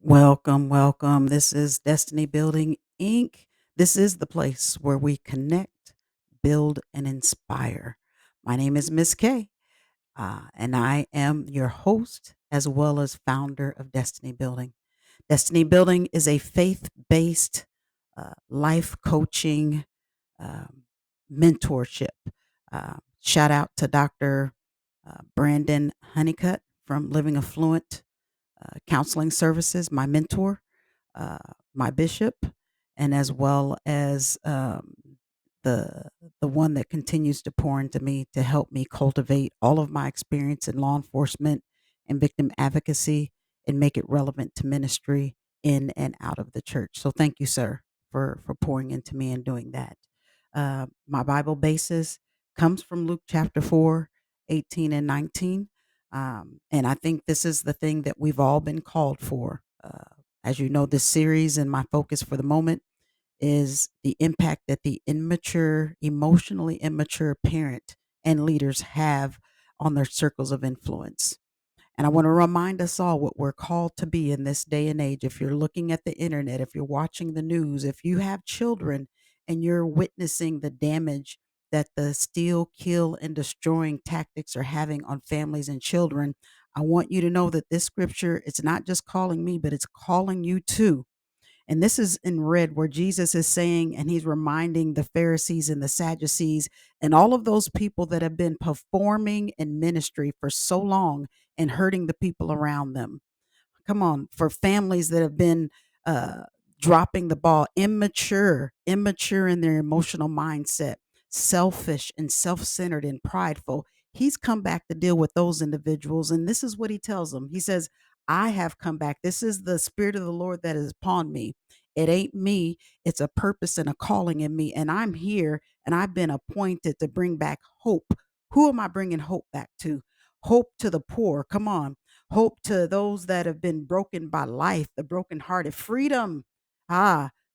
Welcome, welcome. This is Destiny Building Inc. This is the place where we connect, build, and inspire. My name is Miss K, and I am your host as well as founder of Destiny Building. Destiny Building is a faith based life coaching um, mentorship. Shout out to Dr. Brandon Honeycutt from Living Affluent Counseling Services, my mentor, uh, my bishop, and as well as the the one that continues to pour into me to help me cultivate all of my experience in law enforcement and victim advocacy and make it relevant to ministry in and out of the church. So thank you, sir, for pouring into me and doing that. My Bible basis comes from Luke chapter 4, 18 and 19. And I think this is the thing that we've all been called for. As you know, this series and my focus for the moment is the impact that the immature, emotionally immature parent and leaders have on their circles of influence. And I want to remind us all what we're called to be in this day and age. If you're looking at the internet, if you're watching the news, if you have children and you're witnessing the damage that the steal, kill, and destroying tactics are having on families and children, I want you to know that this scripture, it's not just calling me, but it's calling you too. And this is in red where Jesus is saying, and he's reminding the Pharisees and the Sadducees and all of those people that have been performing in ministry for so long and hurting the people around them. Come on, for families that have been uh, dropping the ball, immature in their emotional mindset, selfish and self centered and prideful. He's come back to deal with those individuals. And this is what he tells them. He says, I have come back. This is the Spirit of the Lord that is upon me. It ain't me, it's a purpose and a calling in me. And I'm here and I've been appointed to bring back hope. Who am I bringing hope back to? Hope to the poor. Come on, hope to those that have been broken by life, the brokenhearted, freedom,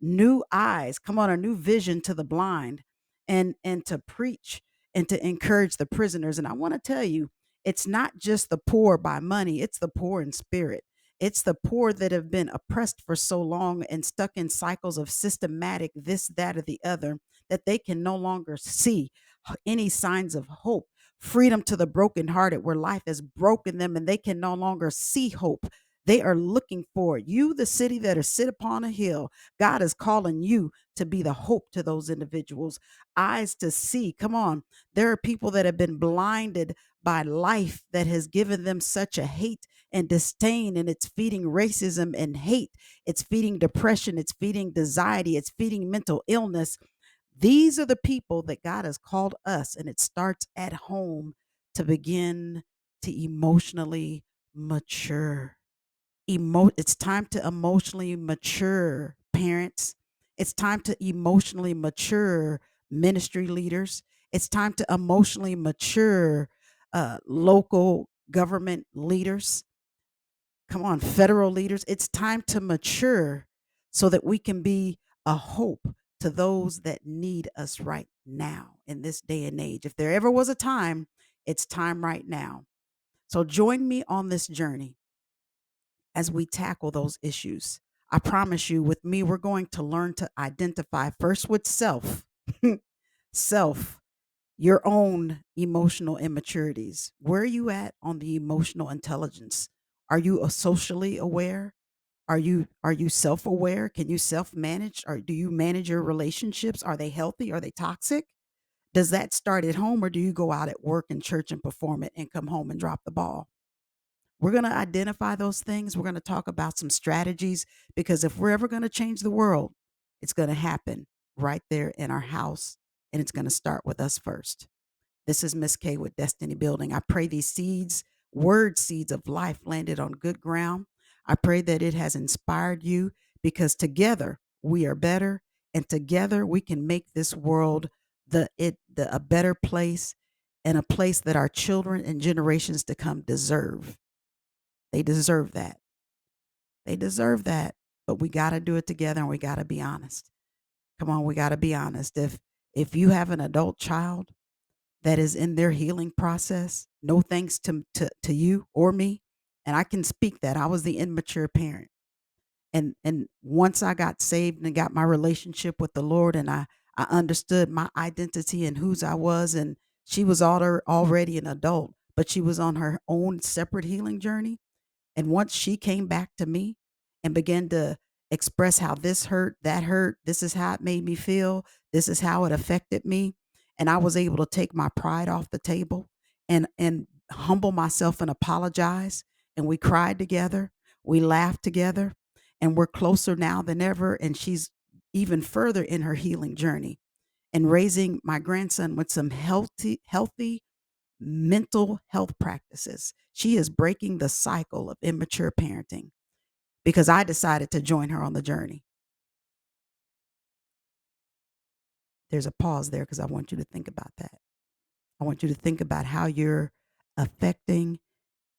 new eyes, come on, a new vision to the blind, and to preach and to encourage the prisoners. And I want to tell you, it's not just the poor by money, it's the poor in spirit. It's the poor that have been oppressed for so long and stuck in cycles of systematic this, that, or the other that they can no longer see any signs of hope. Freedom to the brokenhearted, where life has broken them and they can no longer see hope. They are looking for it. You, the city that is sit upon a hill. God is calling you to be the hope to those individuals. Eyes to see. Come on. There are people that have been blinded by life that has given them such a hate and disdain, and it's feeding racism and hate. It's feeding depression. It's feeding anxiety. It's feeding mental illness. These are the people that God has called us, and it starts at home to begin to emotionally mature. It's time to emotionally mature, parents. It's time to emotionally mature, ministry leaders. It's time to emotionally mature, local government leaders. Come on, federal leaders. It's time to mature so that we can be a hope to those that need us right now in this day and age. If there ever was a time, it's time right now. So join me on this journey as we tackle those issues. I promise you, with me, we're going to learn to identify first with self, self, your own emotional immaturities. Where are you at on the emotional intelligence? Are you socially aware? Are you self-aware? Can you self-manage? Or do you manage your relationships? Are they healthy? Are they toxic? Does that start at home or do you go out at work and church and perform it and come home and drop the ball? We're going to identify those things. We're going to talk about some strategies because if we're ever going to change the world, it's going to happen right there in our house and it's going to start with us first. This is Miss K with Destiny Building. I pray these seeds, word seeds of life, landed on good ground. I pray that it has inspired you because together we are better, and together we can make this world a better place and a place that our children and generations to come deserve. They deserve that. They deserve that. But we got to do it together and we got to be honest. Come on, we got to be honest. If you have an adult child that is in their healing process, no thanks to you or me. And I can speak that. I was the immature parent. And once I got saved and got my relationship with the Lord, and I understood my identity and whose I was, and she was already an adult, but she was on her own separate healing journey. And once she came back to me and began to express how this hurt, that hurt, this is how it made me feel, this is how it affected me, and I was able to take my pride off the table and humble myself and apologize, and we cried together, we laughed together, and we're closer now than ever, and she's even further in her healing journey and raising my grandson with some healthy mental health practices. She is breaking the cycle of immature parenting because I decided to join her on the journey. There's a pause there because I want you to think about that. I want you to think about how you're affecting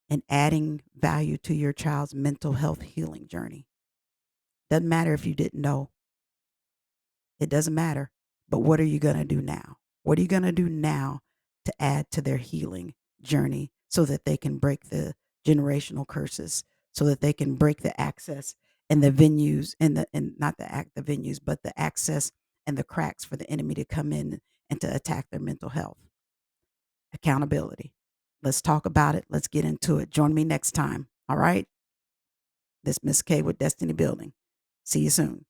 and adding value to your child's mental health healing journey. Doesn't matter if you didn't know, it doesn't matter. But what are you going to do now? What are you going to do now to add to their healing journey so that they can break the generational curses, so that they can break the access and the venues and not the venues, but the access and the cracks for the enemy to come in and to attack their mental health? Accountability. Let's talk about it. Let's get into it. Join me next time. All right. This Miss K with Destiny Building. See you soon.